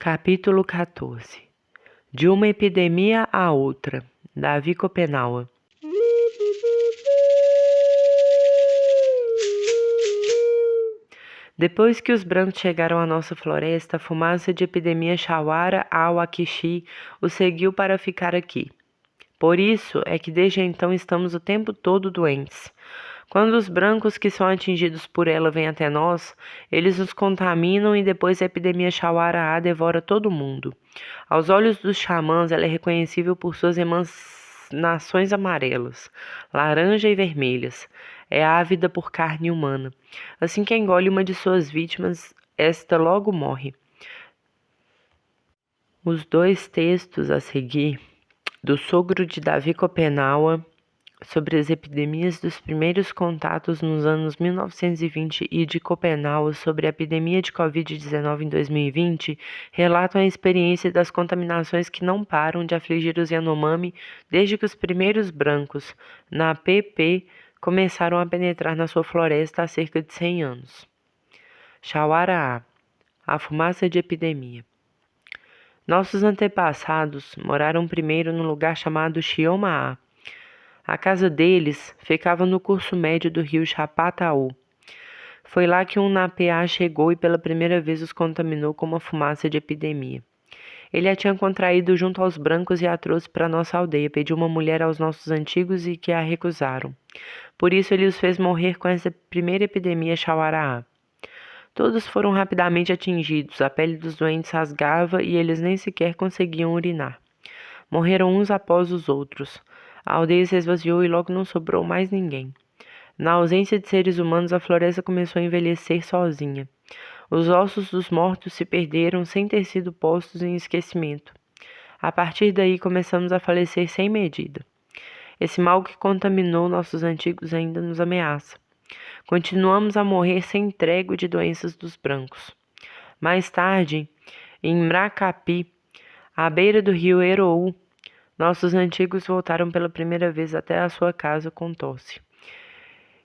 Capítulo 14. De uma epidemia a outra. Davi Copenaua. Depois que os brancos chegaram à nossa floresta, a fumaça de epidemia Chawara al-Akishi os seguiu para ficar aqui. Por isso é que desde então estamos o tempo todo doentes. Quando os brancos que são atingidos por ela vêm até nós, eles nos contaminam e depois a epidemia Chawara devora todo mundo. Aos olhos dos xamãs, ela é reconhecível por suas emanações amarelas, laranja e vermelhas. É ávida por carne humana. Assim que engole uma de suas vítimas, esta logo morre. Os dois textos a seguir, do sogro de Davi Copenaua, sobre as epidemias dos primeiros contatos nos anos 1920 e de Copenaua sobre a epidemia de Covid-19 em 2020, relatam a experiência das contaminações que não param de afligir os Yanomami desde que os primeiros brancos, na PP, começaram a penetrar na sua floresta há cerca de 100 anos. Chawara a fumaça de epidemia. Nossos antepassados moraram primeiro num lugar chamado Chioma. A casa deles ficava no curso médio do rio Chapataú. Foi lá que um Napeá chegou e pela primeira vez os contaminou com uma fumaça de epidemia. Ele a tinha contraído junto aos brancos e a trouxe para nossa aldeia, pediu uma mulher aos nossos antigos e que a recusaram. Por isso ele os fez morrer com essa primeira epidemia Chawara. Todos foram rapidamente atingidos, a pele dos doentes rasgava e eles nem sequer conseguiam urinar. Morreram uns após os outros. A aldeia se esvaziou e logo não sobrou mais ninguém. Na ausência de seres humanos, a floresta começou a envelhecer sozinha. Os ossos dos mortos se perderam sem ter sido postos em esquecimento. A partir daí, começamos a falecer sem medida. Esse mal que contaminou nossos antigos ainda nos ameaça. Continuamos a morrer sem trégua de doenças dos brancos. Mais tarde, em Mracapi, à beira do rio Erou, nossos antigos voltaram pela primeira vez até a sua casa com tosse.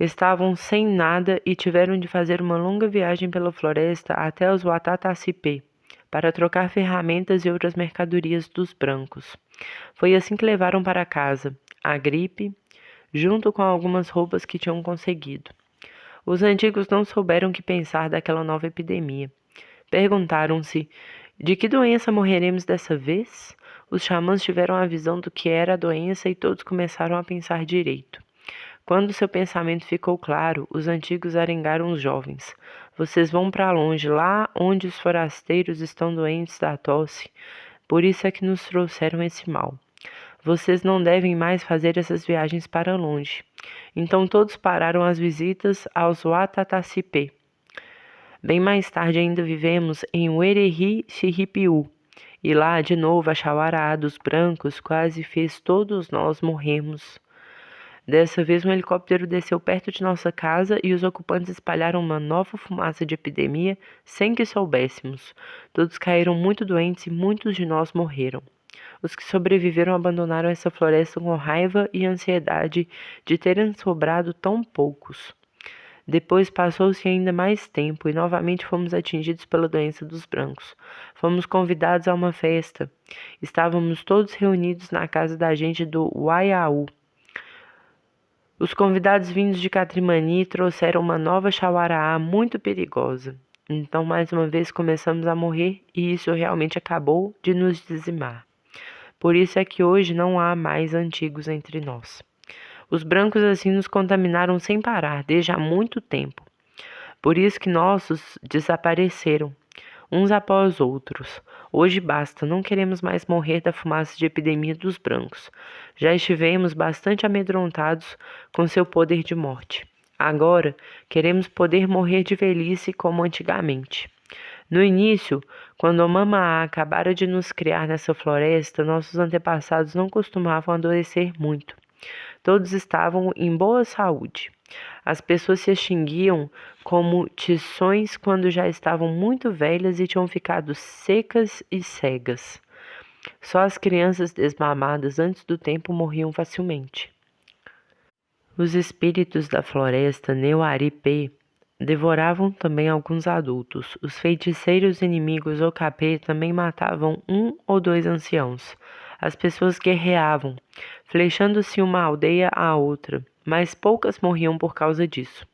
Estavam sem nada e tiveram de fazer uma longa viagem pela floresta até os Watatacipê, para trocar ferramentas e outras mercadorias dos brancos. Foi assim que levaram para casa a gripe, junto com algumas roupas que tinham conseguido. Os antigos não souberam o que pensar daquela nova epidemia. Perguntaram-se: de que doença morreremos dessa vez? Os xamãs tiveram a visão do que era a doença e todos começaram a pensar direito. Quando seu pensamento ficou claro, os antigos arengaram os jovens. Vocês vão para longe, lá onde os forasteiros estão doentes da tosse. Por isso é que nos trouxeram esse mal. Vocês não devem mais fazer essas viagens para longe. Então todos pararam as visitas aos Watatacipê. Bem mais tarde ainda vivemos em Uererri-Xiripiú, e lá de novo a Chawara dos brancos quase fez todos nós morrermos. Dessa vez um helicóptero desceu perto de nossa casa e os ocupantes espalharam uma nova fumaça de epidemia sem que soubéssemos. Todos caíram muito doentes e muitos de nós morreram. Os que sobreviveram abandonaram essa floresta com raiva e ansiedade de terem sobrado tão poucos. Depois passou-se ainda mais tempo e novamente fomos atingidos pela doença dos brancos. Fomos convidados a uma festa. Estávamos todos reunidos na casa da gente do Uaiaú. Os convidados vindos de Catrimani trouxeram uma nova Chawara muito perigosa. Então mais uma vez começamos a morrer e isso realmente acabou de nos dizimar. Por isso é que hoje não há mais antigos entre nós. Os brancos assim nos contaminaram sem parar, desde há muito tempo. Por isso que nossos desapareceram, uns após outros. Hoje basta, não queremos mais morrer da fumaça de epidemia dos brancos. Já estivemos bastante amedrontados com seu poder de morte. Agora, queremos poder morrer de velhice como antigamente. No início, quando a Mamá acabara de nos criar nessa floresta, nossos antepassados não costumavam adoecer muito. Todos estavam em boa saúde. As pessoas se extinguiam como tições quando já estavam muito velhas e tinham ficado secas e cegas. Só as crianças desmamadas antes do tempo morriam facilmente. Os espíritos da floresta Neuaripê devoravam também alguns adultos. Os feiticeiros inimigos ou capê também matavam um ou dois anciãos. As pessoas guerreavam, flechando-se uma aldeia à outra, mas poucas morriam por causa disso.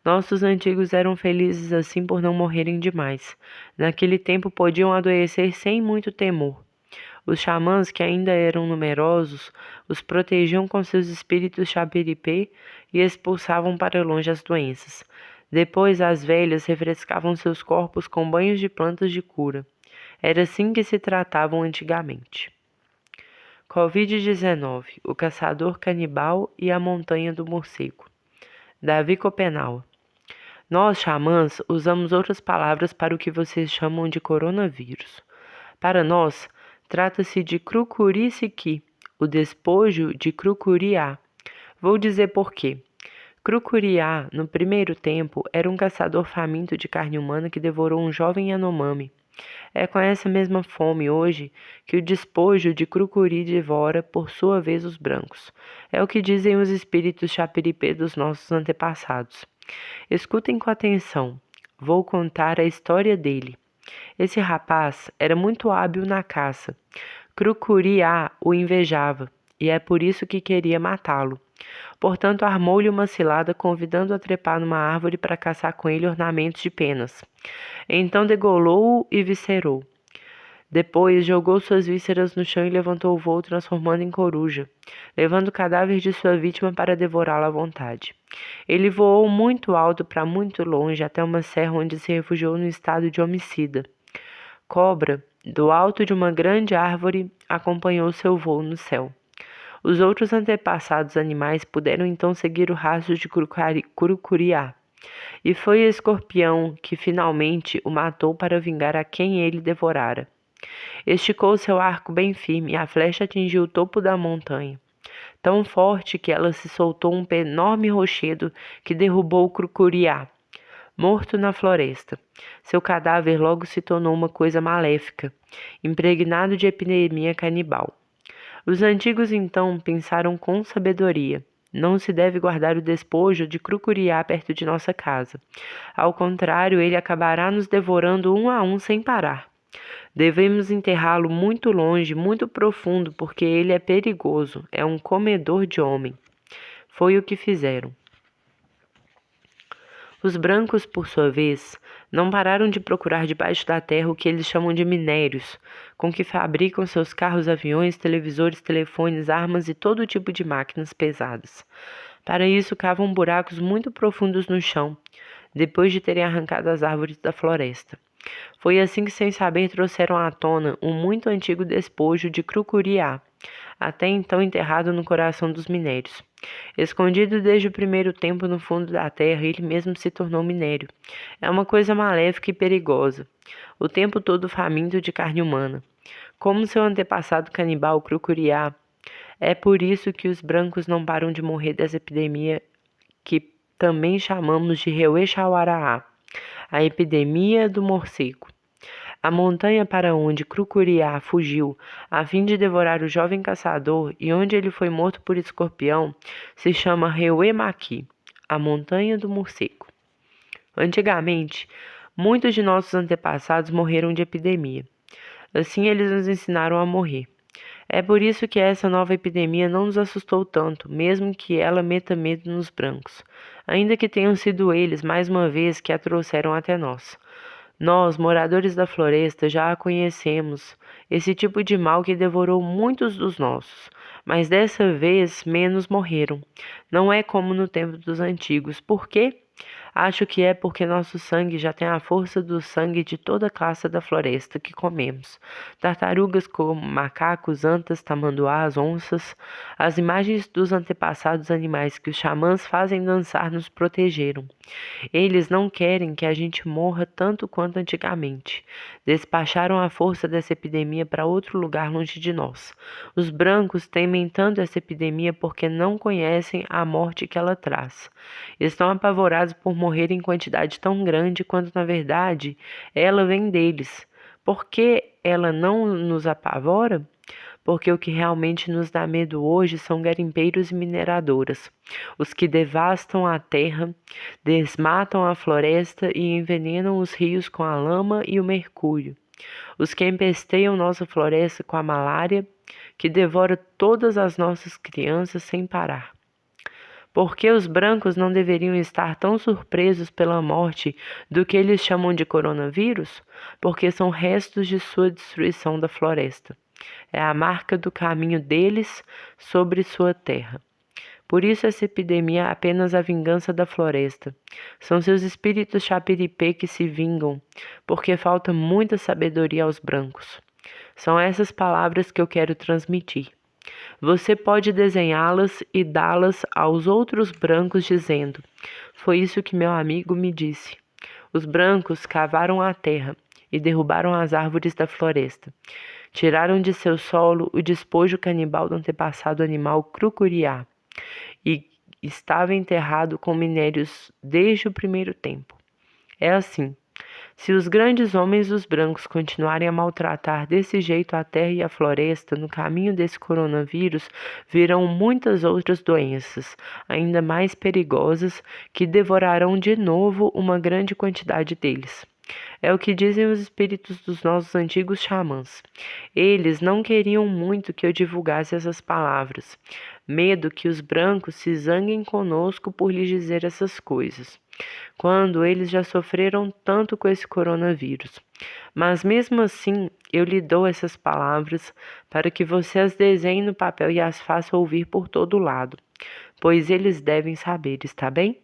Nossos antigos eram felizes assim por não morrerem demais. Naquele tempo podiam adoecer sem muito temor. Os xamãs, que ainda eram numerosos, os protegiam com seus espíritos chapiripê e expulsavam para longe as doenças. Depois, as velhas refrescavam seus corpos com banhos de plantas de cura. Era assim que se tratavam antigamente. Covid-19, o caçador canibal e a montanha do morcego. Davi Copenau. Nós, xamãs, usamos outras palavras para o que vocês chamam de coronavírus. Para nós, trata-se de Crucuriciqui, o despojo de Crucuriá. Vou dizer por quê. Crucuriá, no primeiro tempo, era um caçador faminto de carne humana que devorou um jovem Yanomami. É com essa mesma fome hoje que o despojo de Crucuri devora, por sua vez, os brancos. É o que dizem os espíritos chapiripê dos nossos antepassados. Escutem com atenção. Vou contar a história dele. Esse rapaz era muito hábil na caça. Crucuriá o invejava, e é por isso que queria matá-lo. Portanto, armou-lhe uma cilada, convidando-o a trepar numa árvore para caçar com ele ornamentos de penas. Então degolou-o e viscerou. Depois jogou suas vísceras no chão e levantou o voo, transformando em coruja, levando o cadáver de sua vítima para devorá-lo à vontade. Ele voou muito alto para muito longe, até uma serra onde se refugiou no estado de homicida. Cobra, do alto de uma grande árvore, acompanhou seu voo no céu. Os outros antepassados animais puderam então seguir o rastro de Curucuriá. E foi o escorpião que finalmente o matou para vingar a quem ele devorara. Esticou seu arco bem firme e a flecha atingiu o topo da montanha, tão forte que ela se soltou um enorme rochedo que derrubou o Crucuriá, morto na floresta. Seu cadáver logo se tornou uma coisa maléfica, impregnado de epidemia canibal. Os antigos então pensaram com sabedoria. Não se deve guardar o despojo de Crucuriá perto de nossa casa. Ao contrário, ele acabará nos devorando um a um sem parar. Devemos enterrá-lo muito longe, muito profundo, porque ele é perigoso, é um comedor de homem. Foi o que fizeram. Os brancos, por sua vez, não pararam de procurar debaixo da terra o que eles chamam de minérios, com que fabricam seus carros, aviões, televisores, telefones, armas e todo tipo de máquinas pesadas. Para isso, cavam buracos muito profundos no chão, depois de terem arrancado as árvores da floresta. Foi assim que, sem saber, trouxeram à tona um muito antigo despojo de Crucuriá, até então enterrado no coração dos minérios. Escondido desde o primeiro tempo no fundo da terra, ele mesmo se tornou minério. É uma coisa maléfica e perigosa, o tempo todo faminto de carne humana. Como seu antepassado canibal Crucuriá, é por isso que os brancos não param de morrer dessa epidemia que também chamamos de Reuê-Chauaraá, a epidemia do morcego. A montanha para onde Crucuriá fugiu a fim de devorar o jovem caçador e onde ele foi morto por escorpião se chama Reuê-Maqui, a montanha do morcego. Antigamente, muitos de nossos antepassados morreram de epidemia. Assim eles nos ensinaram a morrer. É por isso que essa nova epidemia não nos assustou tanto, mesmo que ela meta medo nos brancos, ainda que tenham sido eles, mais uma vez, que a trouxeram até nós. Nós, moradores da floresta, já a conhecemos, esse tipo de mal que devorou muitos dos nossos, mas dessa vez menos morreram. Não é como no tempo dos antigos. Por quê? Acho que é porque nosso sangue já tem a força do sangue de toda a classe da floresta que comemos. Tartarugas como macacos, antas, tamanduás, onças. As imagens dos antepassados animais que os xamãs fazem dançar nos protegeram. Eles não querem que a gente morra tanto quanto antigamente. Despacharam a força dessa epidemia para outro lugar longe de nós. Os brancos temem tanto essa epidemia porque não conhecem a morte que ela traz. Estão apavorados por morrer em quantidade tão grande quando, na verdade, ela vem deles. Por que ela não nos apavora? porque o que realmente nos dá medo hoje são garimpeiros e mineradoras, os que devastam a terra, desmatam a floresta e envenenam os rios com a lama e o mercúrio, os que empesteiam nossa floresta com a malária, que devora todas as nossas crianças sem parar. Por que os brancos não deveriam estar tão surpresos pela morte do que eles chamam de coronavírus? Porque são restos de sua destruição da floresta. É a marca do caminho deles sobre sua terra. Por isso essa epidemia é apenas a vingança da floresta. São seus espíritos chapiripê que se vingam, porque falta muita sabedoria aos brancos. São essas palavras que eu quero transmitir. Você pode desenhá-las e dá-las aos outros brancos, dizendo: foi isso que meu amigo me disse. Os brancos cavaram a terra e derrubaram as árvores da floresta. Tiraram de seu solo o despojo canibal do antepassado animal crucuriá e estava enterrado com minérios desde o primeiro tempo. É assim. Se os grandes homens dos brancos continuarem a maltratar desse jeito a terra e a floresta, no caminho desse coronavírus virão muitas outras doenças, ainda mais perigosas, que devorarão de novo uma grande quantidade deles. É o que dizem os espíritos dos nossos antigos xamãs. Eles não queriam muito que eu divulgasse essas palavras, medo que os brancos se zanguem conosco por lhes dizer essas coisas, quando eles já sofreram tanto com esse coronavírus. Mas mesmo assim, eu lhe dou essas palavras para que você as desenhe no papel e as faça ouvir por todo lado, pois eles devem saber, está bem?